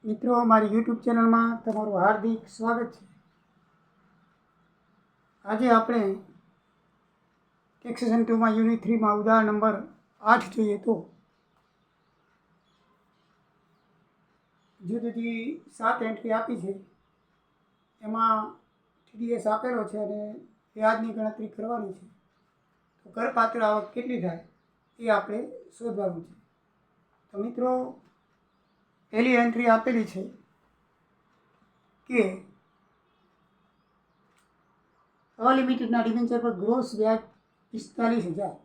મિત્રો, મારી યુટ્યુબ ચેનલમાં તમારું હાર્દિક સ્વાગત છે. આજે આપણે ટેક્સેશન 2માં યુનિટ 3માં ઉદાહરણ નંબર 8 જોઈએ તો જુદી 7 એન્ટ્રી આપી છે. એમાં TDS આપેલો છે અને વ્યાજની ગણતરી કરવાની છે. તો કરપાત્ર આવક કેટલી થાય એ આપણે શોધવાનું છે. તો મિત્રો, પહેલી એન્ટ્રી આપેલી છે કે અલિમિટેડના ડિબેન્ચર પર ગ્રોસ વ્યાજ 45,000.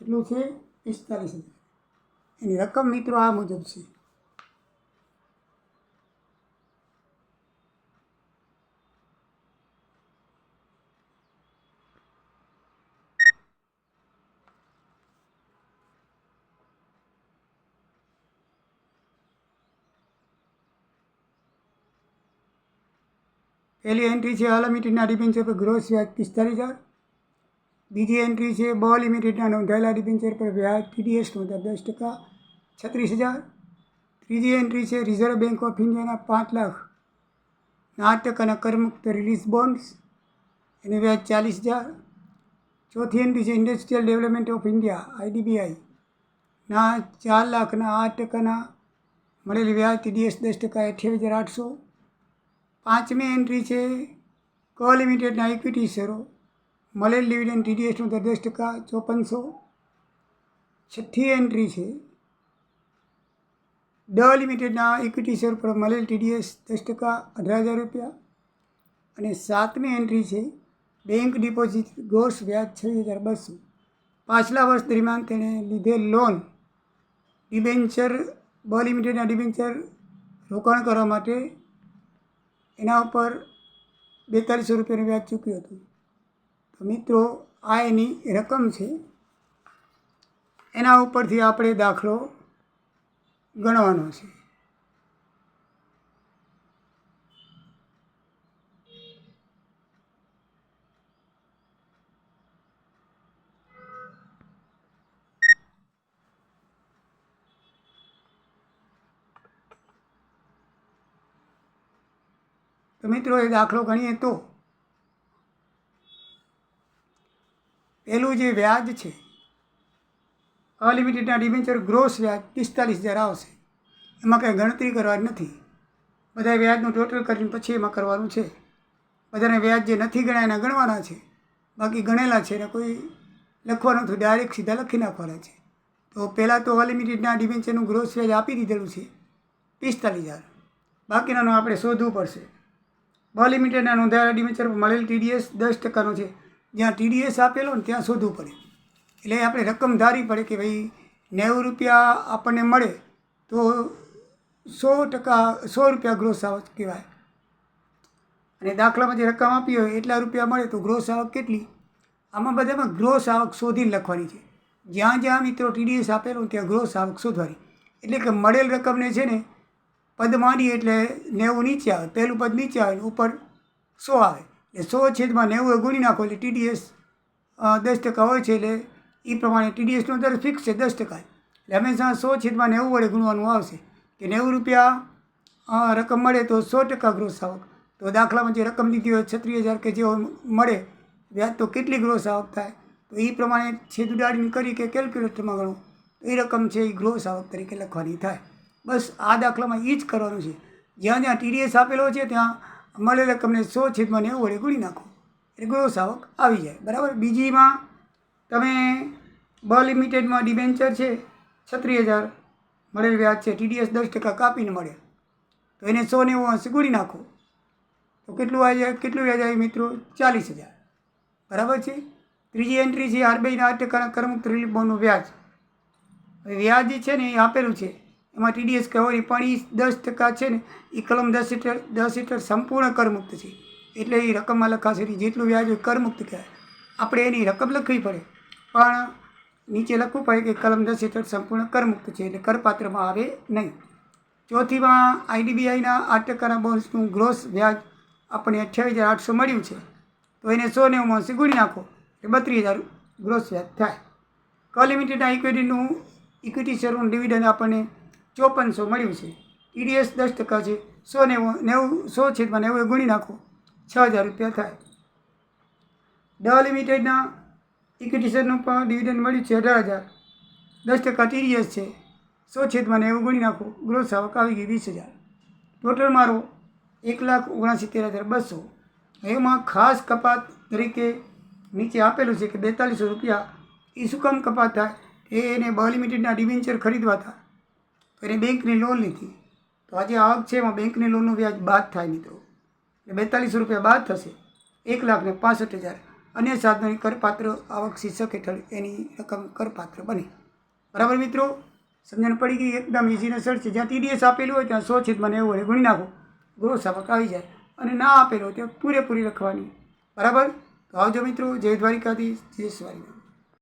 કેટલું છે? 45,000. એની રકમ મિત્રો આ મુજબ છે. પહેલી એન્ટ્રી છે અલિમિટેડના ડિબેન્ચર પર ગ્રોસ વ્યાજ 45,000. બીજી એન્ટ્રી છે અલિમિટેડના નોંધાયેલા ડિબેન્ચર પર વ્યાજ TDSનો દર 10% 36,000. ત્રીજી એન્ટ્રી છે રિઝર્વ બેંક ઓફ ઇન્ડિયાના 5,08% કરમુક્ત રિલીઝ બોન્ડ્સ, એનું વ્યાજ 40,000. ચોથી એન્ટ્રી છે ઇન્ડસ્ટ્રીયલ ડેવલપમેન્ટ ઓફ ઇન્ડિયા IDBIના 4,08% મળેલી વ્યાજ TDS 10% 28,800. પાંચમી એન્ટ્રી છે લિમિટેડના ઇક્વિટી શેરો મળેલ ડિવિડન્ડ TDSનો દર 10% 5400. છઠ્ઠી એન્ટ્રી છે લિમિટેડના ઇક્વિટી શેર પર મળેલ TDS 10% 18,000 રૂપિયા. અને સાતમી એન્ટ્રી છે બેંક ડિપોઝિટ ગ્રોસ વ્યાજ 6,200. પાછલા વર્ષ દરમિયાન તેણે લીધેલ લોન ડિબેન્ચર લિમિટેડના ડિબેન્ચર રોકાણ કરવા માટે એના ઉપર 4200 રૂપિયાનું વ્યાજ ચૂક્યું હતું. તો મિત્રો, આ એની રકમ છે. એના ઉપરથી આપણે દાખલો ગણવાનો છે. તો મિત્રો, એ દાખલો ગણીએ તો પહેલું જે વ્યાજ છે અલિમિટેડના ડિબેન્ચર ગ્રોસ વ્યાજ 45,000 આવશે. એમાં કંઈ ગણતરી કરવાની નથી. બધા વ્યાજનું ટોટલ કરીને પછી એમાં કરવાનું છે. બધાને વ્યાજ જે નથી ગણ્યા એના ગણવાના છે. બાકી ગણેલા છે એને કોઈ લખવાનું નથી, ડાયરેક્ટ સીધા લખી નાખવાના છે. તો પહેલાં તો અલિમિટેડના ડિબેન્ચરનું ગ્રોસ વ્યાજ આપી દીધેલું છે 45,000. બાકીનાનું આપણે શોધવું પડશે. લિમિટેડના નોંધાયેલા ડિબેન્ચર પર મળેલ TDS 10%નો છે. જ્યાં TDS આપેલો ને ત્યાં શોધવું પડે. એટલે આપણે રકમ ધારવી પડે કે ભાઈ 90 રૂપિયા આપણને મળે તો 100 રૂપિયા ગ્રોસ આવક કહેવાય. અને દાખલામાં જે રકમ આપી હોય એટલા રૂપિયા મળે તો ગ્રોસ આવક કેટલી? આમાં બધામાં ગ્રોસ આવક શોધીને લખવાની છે. જ્યાં જ્યાં મિત્રો TDS આપેલો ત્યાં ગ્રોસ આવક શોધવાની. એટલે કે મળેલ રકમને છે ને પદ માંડીએ એટલે 90 નીચે આવે, પહેલું પદ નીચે આવે, ઉપર 100 આવે. એટલે 100/90 ગુણી નાખો એટલે TDS 10% હોય છે. એટલે એ પ્રમાણે TDSનો દર ફિક્સ છે 10%. એટલે હંમેશા 100/90 વડે ગુણવાનું આવશે કે 90 રૂપિયા રકમ મળે તો 100% ગ્રોસ આવક. તો દાખલામાં જે રકમ દીધી હોય 36,000 કે જે મળે વ્યાજ, તો કેટલી ગ્રોસ આવક થાય? તો એ પ્રમાણે છેદ ઉડાડીને કરી કે કેલ્ક્યુલેટરમાં ગણો તો એ રકમ છે એ ગ્રોસ આવક તરીકે લખવાની થાય. બસ આ દાખલામાં એ જ કરવાનું છે. જ્યાં જ્યાં TDS આપેલો છે ત્યાં મળેલ રકમને 100/90 વડે ગુણી નાખો એટલે ગ્રોસ આવક આવી જાય. બરાબર. બીજીમાં તમે લિમિટેડમાં ડિબેન્ચર છે 36,000 મળેલ વ્યાજ છે, TDS 10% કાપીને મળે તો એને 190 ગુણી નાખો તો કેટલું વ્યાજ આવે મિત્રો? 40,000. બરાબર છે. ત્રીજી એન્ટ્રી છે RBIના 8% કરમુક્ત રિલીફ બોન્ડનું વ્યાજ. વ્યાજ છે ને એ આપેલું છે, એમાં TDS કહેવાય પણ એ 10% છે ને એ કલમ 10 હેઠળ સંપૂર્ણ કરમુક્ત છે. એટલે એ રકમમાં લખાશે જેટલું વ્યાજ હોય કરમુક્ત કહેવાય. આપણે એની રકમ લખવી પડે પણ નીચે લખવું પડે કે કલમ 10 હેઠળ સંપૂર્ણ કરમુક્ત છે, એટલે કરપાત્રમાં આવે નહીં. ચોથીમાં IDBIના 8%ના બોન્ડ્સનું ગ્રોસ વ્યાજ આપણને 28,800 મળ્યું છે. તો એને 190 ગુણી નાખો એટલે 32,000 ગ્રોસ વ્યાજ થાય. લિમિટેડના ઇક્વિટી શેરનું ડિવિડન્ડ આપણને 5400 મળ્યું છે. TDS 10% છે 100 એ ગુણી નાખો 6,000 રૂપિયા થાય. દ લિમિટેડના ઇક્વિટી શેરનું પણ ડિવિડન્ડ મળ્યું છે 18,000. 10% TDS છે 100 ગુણી નાખો ગ્રોસ આવક આવી ગઈ 20,000. ટોટલ મારો 1,69,200. એમાં ખાસ કપાત તરીકે નીચે આપેલું છે કે 4200 રૂપિયા. એ શું કામ કપાત થાય? એને બ લિમિટેડના ડિબેન્ચર ખરીદવા હતા તો એને બેંકની લોન લીધી, તો આજે આવક છે એમાં બેંકની લોનનું વ્યાજ બાદ થાય મિત્રો, એટલે 4200 રૂપિયા બાદ થશે. 1,65,000 અન્ય સાધનોની કરપાત્ર આવક શીર્ષક હેઠળ એની રકમ કરપાત્ર બને. બરાબર મિત્રો, સમજણ પડી ગઈ? એકદમ ઇઝી ને સરળ છે. જ્યાં TDS આપેલું હોય ત્યાં 100/90 ગુણી નાખો ગ્રોસ આવક આવી જાય, અને ના આપેલો ત્યાં પૂરેપૂરી લખવાની. બરાબર? તો આવજો મિત્રો. જય દ્વારિકાધીશ, જય સ્વામિનારાયણ.